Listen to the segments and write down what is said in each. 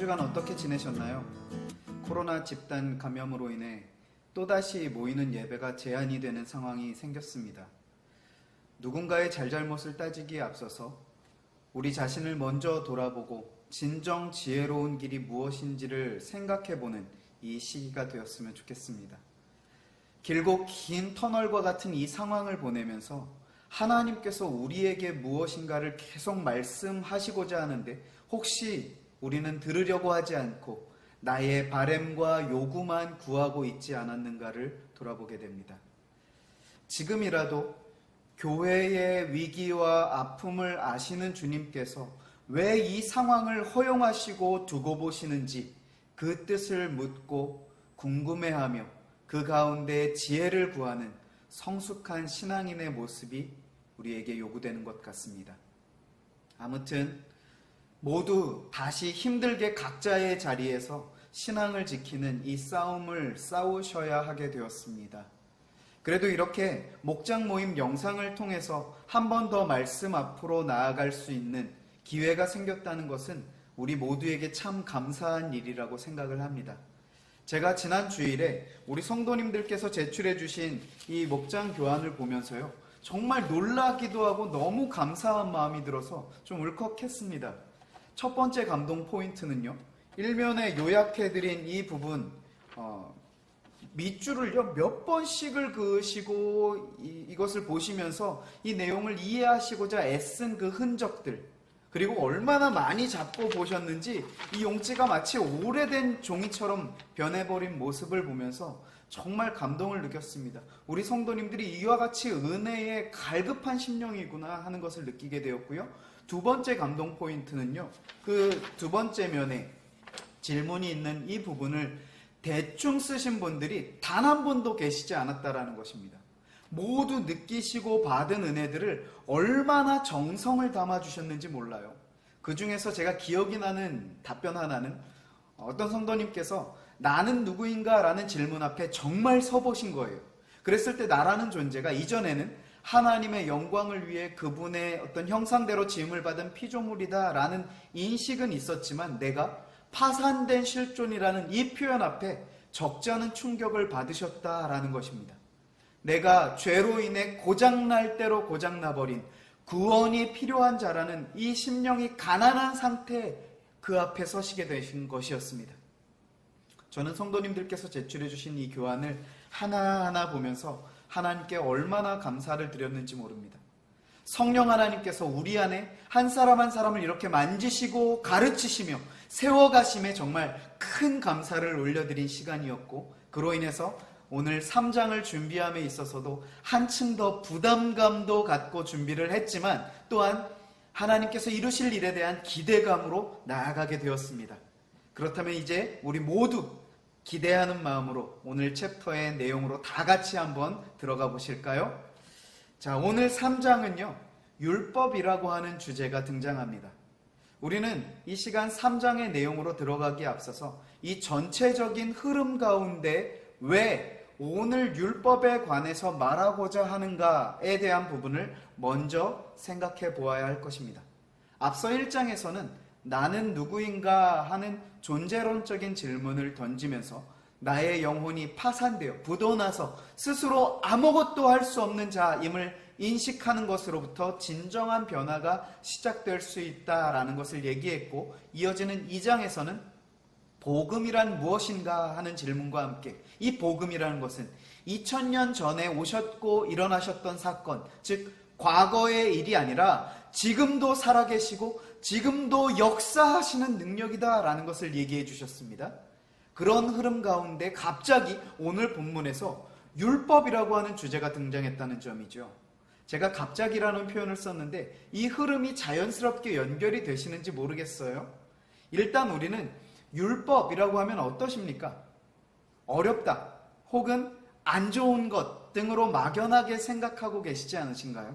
주간 어떻게 지내셨나요? 코로나 집단 감염으로 인해 또다시 모이는 예배가 제한이 되는 상황이 생겼습니다. 누군가의 잘잘못을 따지기에 앞서서 우리 자신을 먼저 돌아보고 진정 지혜로운 길이 무엇인지를 생각해보는 이 시기가 되었으면 좋겠습니다. 길고 긴 터널과 같은 이 상황을 보내면서 하나님께서 우리에게 무엇인가를 계속 말씀하시고자 하는데 혹시 우리는 들으려고 하지 않고 나의 바램과 요구만 구하고 있지 않았는가를 돌아보게 됩니다. 지금이라도 교회의 위기와 아픔을 아시는 주님께서 왜 이 상황을 허용하시고 두고 보시는지 그 뜻을 묻고 궁금해하며 그 가운데 지혜를 구하는 성숙한 신앙인의 모습이 우리에게 요구되는 것 같습니다. 아무튼 모두 다시 힘들게 각자의 자리에서 신앙을 지키는 이 싸움을 싸우셔야 하게 되었습니다. 그래도 이렇게 목장 모임 영상을 통해서 한 번 더 말씀 앞으로 나아갈 수 있는 기회가 생겼다는 것은 우리 모두에게 참 감사한 일이라고 생각을 합니다. 제가 지난 주일에 우리 성도님들께서 제출해 주신 이 목장 교환을 보면서요, 정말 놀라기도 하고 너무 감사한 마음이 들어서 좀 울컥했습니다. 첫 번째 감동 포인트는요, 일면에 요약해드린 이 부분, 밑줄을요 몇 번씩을 그으시고 이것을 보시면서 이 내용을 이해하시고자 애쓴 그 흔적들, 그리고 얼마나 많이 잡고 보셨는지 이 용지가 마치 오래된 종이처럼 변해버린 모습을 보면서 정말 감동을 느꼈습니다. 우리 성도님들이 이와 같이 은혜에 갈급한 심령이구나 하는 것을 느끼게 되었고요. 두 번째 감동 포인트는요, 그 두 번째 면에 질문이 있는 이 부분을 대충 쓰신 분들이 단 한 분도 계시지 않았다라는 것입니다. 모두 느끼시고 받은 은혜들을 얼마나 정성을 담아주셨는지 몰라요. 그 중에서 제가 기억이 나는 답변 하나는 어떤 성도님께서 나는 누구인가 라는 질문 앞에 정말 서보신 거예요. 그랬을 때 나라는 존재가 이전에는 하나님의 영광을 위해 그분의 어떤 형상대로 지음을 받은 피조물이다 라는 인식은 있었지만 내가 파산된 실존이라는 이 표현 앞에 적지 않은 충격을 받으셨다라는 것입니다. 내가 죄로 인해 고장날 대로 고장나버린 구원이 필요한 자라는 이 심령이 가난한 상태 그 앞에 서시게 되신 것이었습니다. 저는 성도님들께서 제출해 주신 이 교환을 하나하나 보면서 하나님께 얼마나 감사를 드렸는지 모릅니다. 성령 하나님께서 우리 안에 한 사람 한 사람을 이렇게 만지시고 가르치시며 세워가심에 정말 큰 감사를 올려드린 시간이었고, 그로 인해서 오늘 3장을 준비함에 있어서도 한층 더 부담감도 갖고 준비를 했지만 또한 하나님께서 이루실 일에 대한 기대감으로 나아가게 되었습니다. 그렇다면 이제 우리 모두 기대하는 마음으로 오늘 챕터의 내용으로 다 같이 한번 들어가 보실까요? 자, 오늘 3장은요, 율법이라고 하는 주제가 등장합니다. 우리는 이 시간 3장의 내용으로 들어가기에 앞서서 이 전체적인 흐름 가운데 왜 오늘 율법에 관해서 말하고자 하는가에 대한 부분을 먼저 생각해 보아야 할 것입니다. 앞서 1장에서는 나는 누구인가 하는 존재론적인 질문을 던지면서 나의 영혼이 파산되어 부도나서 스스로 아무것도 할 수 없는 자임을 인식하는 것으로부터 진정한 변화가 시작될 수 있다라는 것을 얘기했고, 이어지는 2장에서는 복음이란 무엇인가 하는 질문과 함께 이 복음이라는 것은 2000년 전에 오셨고 일어나셨던 사건, 즉 과거의 일이 아니라 지금도 살아계시고 지금도 역사하시는 능력이다라는 것을 얘기해 주셨습니다. 그런 흐름 가운데 갑자기 오늘 본문에서 율법이라고 하는 주제가 등장했다는 점이죠. 제가 갑자기라는 표현을 썼는데 이 흐름이 자연스럽게 연결이 되시는지 모르겠어요. 일단 우리는 율법이라고 하면 어떠십니까? 어렵다 혹은 안 좋은 것 등으로 막연하게 생각하고 계시지 않으신가요?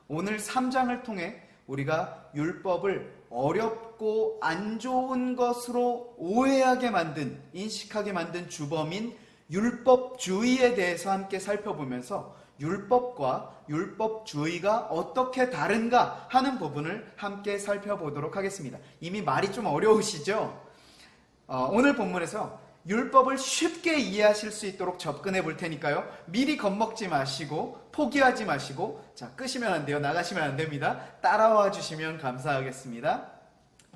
오늘 3장을 통해 우리가 율법을 어렵고 안 좋은 것으로 오해하게 만든, 인식하게 만든 주범인 율법주의에 대해서 함께 살펴보면서 율법과 율법주의가 어떻게 다른가 하는 부분을 함께 살펴보도록 하겠습니다. 이미 말이 좀 어려우시죠? 오늘 본문에서 율법을 쉽게 이해하실 수 있도록 접근해 볼 테니까요. 미리 겁먹지 마시고 포기하지 마시고, 자, 끄시면 안 돼요. 나가시면 안 됩니다. 따라와 주시면 감사하겠습니다.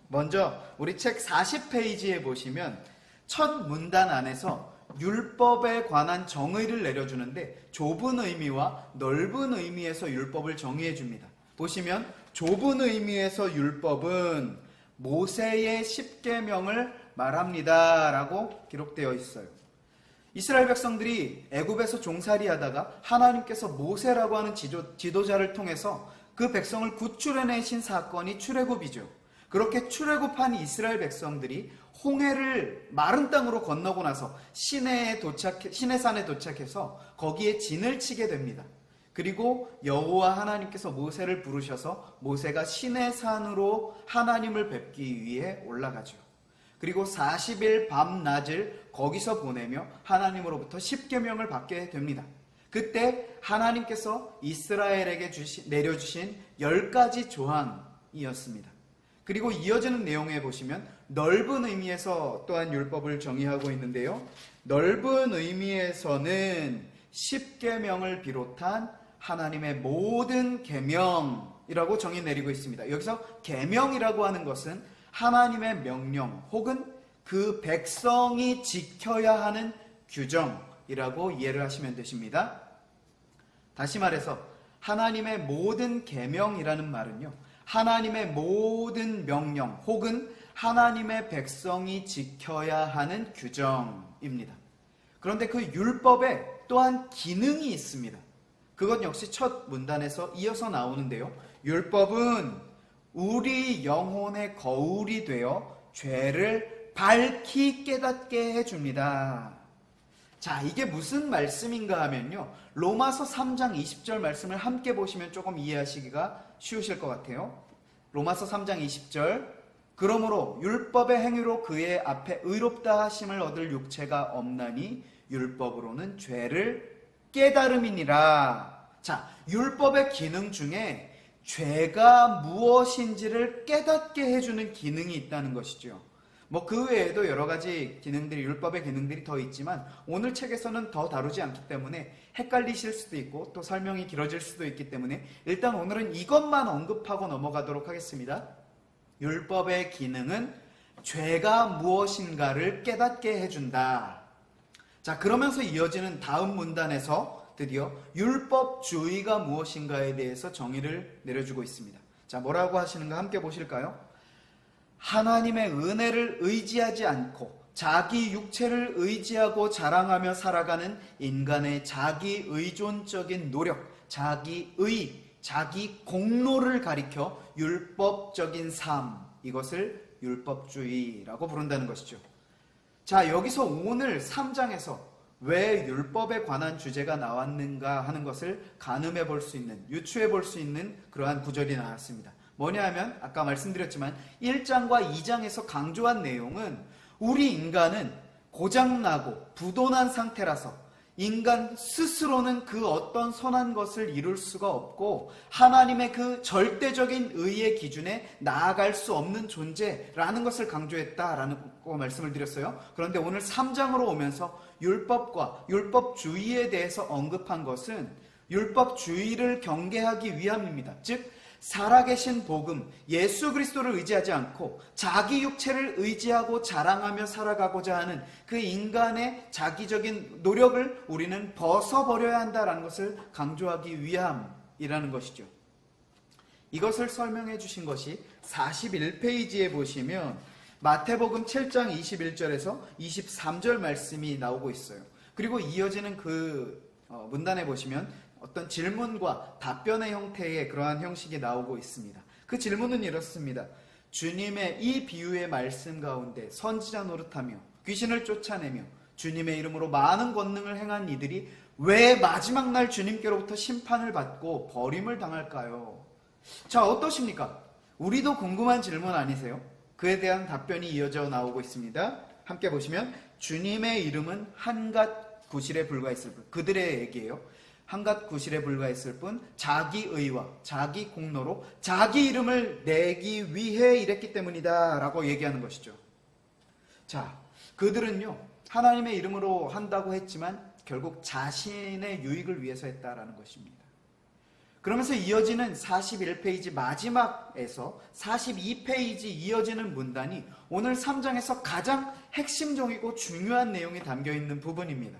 먼저 우리 책 40페이지에 보시면 첫 문단 안에서 율법에 관한 정의를 내려주는데 좁은 의미와 넓은 의미에서 율법을 정의해 줍니다. 보시면 좁은 의미에서 율법은 모세의 10계명을 말합니다 라고 기록되어 있어요. 이스라엘 백성들이 애굽에서 종살이 하다가 하나님께서 모세라고 하는 지도자를 통해서 그 백성을 구출해내신 사건이 출애굽이죠. 그렇게 출애굽한 이스라엘 백성들이 홍해를 마른 땅으로 건너고 나서 시내산에 도착해서 거기에 진을 치게 됩니다. 그리고 여호와 하나님께서 모세를 부르셔서 모세가 시내산으로 하나님을 뵙기 위해 올라가죠. 그리고 40일 밤낮을 거기서 보내며 하나님으로부터 10계명을 받게 됩니다. 그때 하나님께서 이스라엘에게 내려주신 10가지 조항이었습니다. 그리고 이어지는 내용에 보시면 넓은 의미에서 또한 율법을 정의하고 있는데요. 넓은 의미에서는 10계명을 비롯한 하나님의 모든 계명이라고 정의 내리고 있습니다. 여기서 계명이라고 하는 것은 하나님의 명령 혹은 그 백성이 지켜야 하는 규정이라고 이해를 하시면 되십니다. 다시 말해서 하나님의 모든 계명이라는 말은요, 하나님의 모든 명령 혹은 하나님의 백성이 지켜야 하는 규정입니다. 그런데 그 율법에 또한 기능이 있습니다. 그것 역시 첫 문단에서 이어서 나오는데요. 율법은 우리 영혼의 거울이 되어 죄를 밝히 깨닫게 해줍니다. 자, 이게 무슨 말씀인가 하면요, 로마서 3장 20절 말씀을 함께 보시면 조금 이해하시기가 쉬우실 것 같아요. 로마서 3장 20절, 그러므로 율법의 행위로 그의 앞에 의롭다 하심을 얻을 육체가 없나니 율법으로는 죄를 깨달음이니라. 자, 율법의 기능 중에 죄가 무엇인지를 깨닫게 해주는 기능이 있다는 것이죠. 그 외에도 여러 가지 기능들이, 율법의 기능들이 더 있지만 오늘 책에서는 더 다루지 않기 때문에 헷갈리실 수도 있고 또 설명이 길어질 수도 있기 때문에 일단 오늘은 이것만 언급하고 넘어가도록 하겠습니다. 율법의 기능은 죄가 무엇인가를 깨닫게 해준다. 자, 그러면서 이어지는 다음 문단에서 드디어 율법주의가 무엇인가에 대해서 정의를 내려주고 있습니다. 자, 뭐라고 하시는가 함께 보실까요? 하나님의 은혜를 의지하지 않고 자기 육체를 의지하고 자랑하며 살아가는 인간의 자기 의존적인 노력, 자기의, 자기 공로를 가리켜 율법적인 삶, 이것을 율법주의라고 부른다는 것이죠. 자, 여기서 오늘 3장에서 왜 율법에 관한 주제가 나왔는가 하는 것을 가늠해 볼 수 있는, 유추해 볼 수 있는 그러한 구절이 나왔습니다. 뭐냐 하면 아까 말씀드렸지만 1장과 2장에서 강조한 내용은 우리 인간은 고장나고 부도난 상태라서 인간 스스로는 그 어떤 선한 것을 이룰 수가 없고 하나님의 그 절대적인 의의 기준에 나아갈 수 없는 존재라는 것을 강조했다라고 말씀을 드렸어요. 그런데 오늘 3장으로 오면서 율법과 율법주의에 대해서 언급한 것은 율법주의를 경계하기 위함입니다. 즉 살아계신 복음, 예수 그리스도를 의지하지 않고 자기 육체를 의지하고 자랑하며 살아가고자 하는 그 인간의 자기적인 노력을 우리는 벗어버려야 한다는 것을 강조하기 위함이라는 것이죠. 이것을 설명해 주신 것이 41페이지에 보시면 마태복음 7장 21절에서 23절 말씀이 나오고 있어요. 그리고 이어지는 그 문단에 보시면 어떤 질문과 답변의 형태의 그러한 형식이 나오고 있습니다. 그 질문은 이렇습니다. 주님의 이 비유의 말씀 가운데 선지자 노릇하며 귀신을 쫓아내며 주님의 이름으로 많은 권능을 행한 이들이 왜 마지막 날 주님께로부터 심판을 받고 버림을 당할까요? 자, 어떠십니까? 우리도 궁금한 질문 아니세요? 그에 대한 답변이 이어져 나오고 있습니다. 함께 보시면 주님의 이름은 한갓 구실에 불과했을 뿐, 그들의 얘기예요. 한갓 구실에 불과했을 뿐 자기 의와 자기 공로로 자기 이름을 내기 위해 이랬기 때문이다 라고 얘기하는 것이죠. 자, 그들은요, 하나님의 이름으로 한다고 했지만 결국 자신의 유익을 위해서 했다라는 것입니다. 그러면서 이어지는 41페이지 마지막에서 42페이지 이어지는 문단이 오늘 3장에서 가장 핵심적이고 중요한 내용이 담겨있는 부분입니다.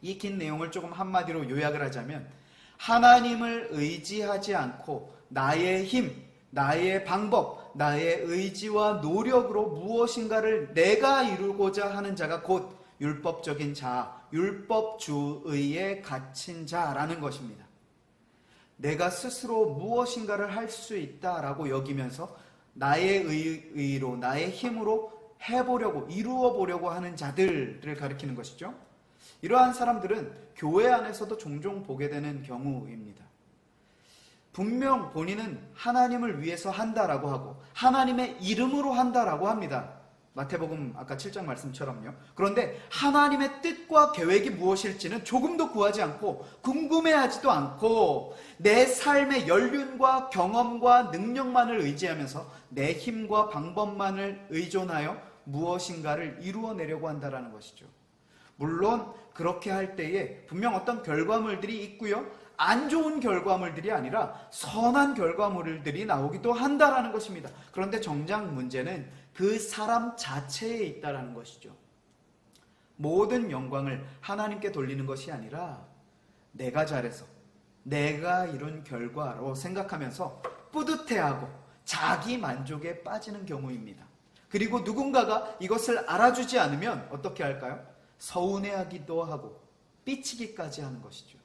이 긴 내용을 조금 한마디로 요약을 하자면, 하나님을 의지하지 않고 나의 힘, 나의 방법, 나의 의지와 노력으로 무엇인가를 내가 이루고자 하는 자가 곧 율법적인 자, 율법주의에 갇힌 자라는 것입니다. 내가 스스로 무엇인가를 할 수 있다라고 여기면서 나의 의로, 나의 힘으로 해보려고, 이루어보려고 하는 자들을 가리키는 것이죠. 이러한 사람들은 교회 안에서도 종종 보게 되는 경우입니다. 분명 본인은 하나님을 위해서 한다라고 하고 하나님의 이름으로 한다라고 합니다. 마태복음 아까 7장 말씀처럼요. 그런데 하나님의 뜻과 계획이 무엇일지는 조금도 구하지 않고 궁금해하지도 않고 내 삶의 연륜과 경험과 능력만을 의지하면서 내 힘과 방법만을 의존하여 무엇인가를 이루어내려고 한다는 것이죠. 물론 그렇게 할 때에 분명 어떤 결과물들이 있고요, 안 좋은 결과물들이 아니라 선한 결과물들이 나오기도 한다라는 것입니다. 그런데 정작 문제는 그 사람 자체에 있다라는 것이죠. 모든 영광을 하나님께 돌리는 것이 아니라 내가 잘해서 내가 이룬 결과로 생각하면서 뿌듯해하고 자기 만족에 빠지는 경우입니다. 그리고 누군가가 이것을 알아주지 않으면 어떻게 할까요? 서운해하기도 하고 삐치기까지 하는 것이죠.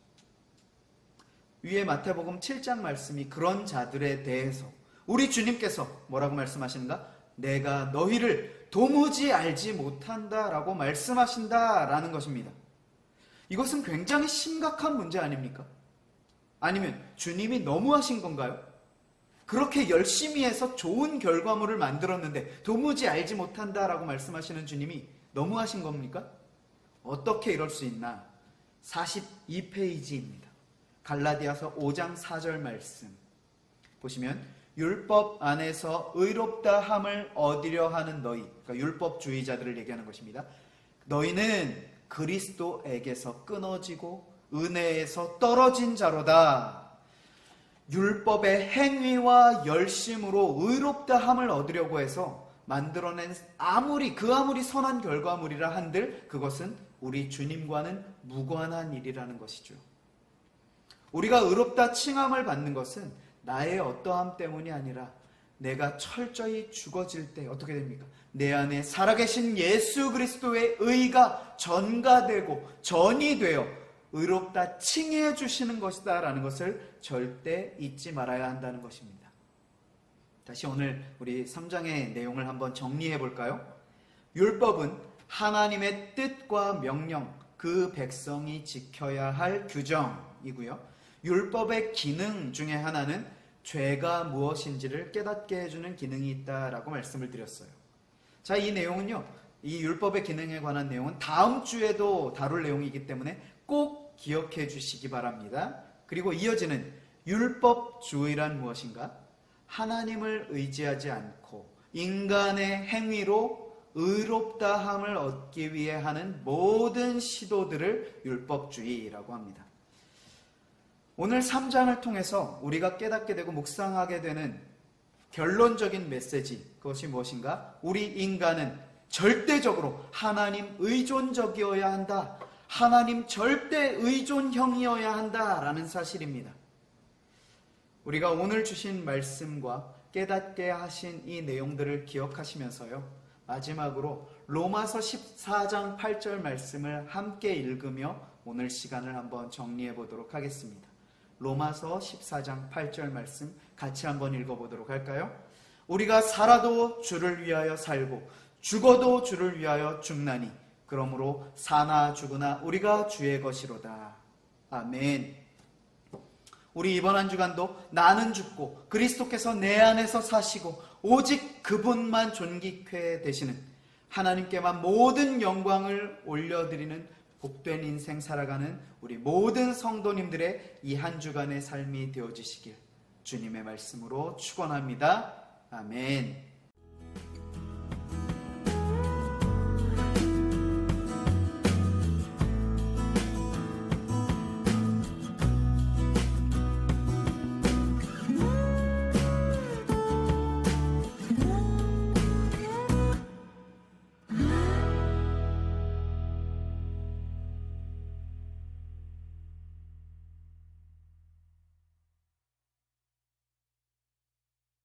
위에 마태복음 7장 말씀이 그런 자들에 대해서 우리 주님께서 뭐라고 말씀하시는가? 내가 너희를 도무지 알지 못한다라고 말씀하신다라는 것입니다. 이것은 굉장히 심각한 문제 아닙니까? 아니면 주님이 너무하신 건가요? 그렇게 열심히 해서 좋은 결과물을 만들었는데 도무지 알지 못한다라고 말씀하시는 주님이 너무하신 겁니까? 어떻게 이럴 수 있나? 42페이지입니다. 갈라디아서 5장 4절 말씀 보시면 율법 안에서 의롭다 함을 얻으려 하는 너희, 그러니까 율법주의자들을 얘기하는 것입니다. 너희는 그리스도에게서 끊어지고 은혜에서 떨어진 자로다. 율법의 행위와 열심으로 의롭다 함을 얻으려고 해서 만들어낸 아무리 선한 결과물이라 한들 그것은 우리 주님과는 무관한 일이라는 것이죠. 우리가 의롭다 칭함을 받는 것은 나의 어떠함 때문이 아니라 내가 철저히 죽어질 때 어떻게 됩니까? 내 안에 살아계신 예수 그리스도의 의가 전가되고 전이 되어 의롭다 칭해 주시는 것이다 라는 것을 절대 잊지 말아야 한다는 것입니다. 다시 오늘 우리 3장의 내용을 한번 정리해 볼까요? 율법은 하나님의 뜻과 명령, 그 백성이 지켜야 할 규정이고요. 율법의 기능 중에 하나는 죄가 무엇인지를 깨닫게 해주는 기능이 있다라고 말씀을 드렸어요. 자, 이 내용은요, 이 율법의 기능에 관한 내용은 다음 주에도 다룰 내용이기 때문에 꼭 기억해 주시기 바랍니다. 그리고 이어지는 율법주의란 무엇인가? 하나님을 의지하지 않고 인간의 행위로 의롭다함을 얻기 위해 하는 모든 시도들을 율법주의라고 합니다. 오늘 3장을 통해서 우리가 깨닫게 되고 묵상하게 되는 결론적인 메시지, 그것이 무엇인가? 우리 인간은 절대적으로 하나님 의존적이어야 한다. 하나님 절대 의존형이어야 한다라는 사실입니다. 우리가 오늘 주신 말씀과 깨닫게 하신 이 내용들을 기억하시면서요, 마지막으로 로마서 14장 8절 말씀을 함께 읽으며 오늘 시간을 한번 정리해 보도록 하겠습니다. 로마서 14장 8절 말씀 같이 한번 읽어보도록 할까요? 우리가 살아도 주를 위하여 살고 죽어도 주를 위하여 죽나니 그러므로 사나 죽으나 우리가 주의 것이로다. 아멘. 우리 이번 한 주간도 나는 죽고 그리스도께서 내 안에서 사시고 오직 그분만 존귀케 되시는 하나님께만 모든 영광을 올려드리는 복된 인생 살아가는 우리 모든 성도님들의 이 한 주간의 삶이 되어지시길 주님의 말씀으로 축원합니다. 아멘.